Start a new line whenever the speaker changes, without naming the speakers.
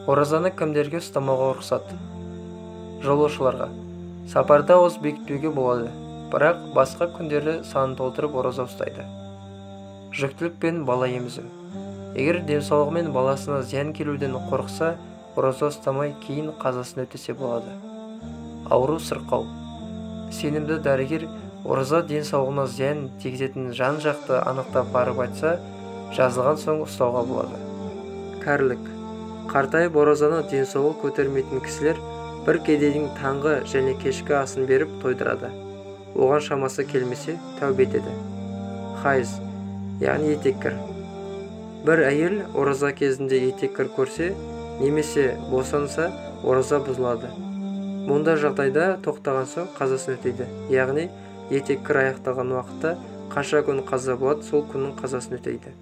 Оразаны кімдерге ұстамауға рұқсат? Жолаушыларға. Сапарда ауыз бекітпеуге болады, бірақ басқа күндері санын толтырып ораза ұстайды. Жүктілік пен бала емізу. Егер денсаулығы мен баласына зиян келуден қорықса, ораза ұстамай кейін қазасын өтесе болады. Ауру сырқау. Сенімді дәрігер ораза денсаулығына зиян тигізетін жан-жақты анықтап барып айтса, жазылған соң ұстауға болады. Кәрілік. Қартайып оразаны денсаулық көтермейтін кісілер бір кедейдің таңғы және кешкі асын беріп тойдырады. Оған шамасы келмесе, тәубе етеді. Хайыз, яғни етеккір. Бір әйел ораза кезінде етеккір көрсе, немесе босанса, ораза бұзылады. Мұнда жағдайда тоқтаған соң қазасын өтейді. Яғни етеккір аяқталған уақытта қанша күн қаза болады, сол күннің қазасын өтейді.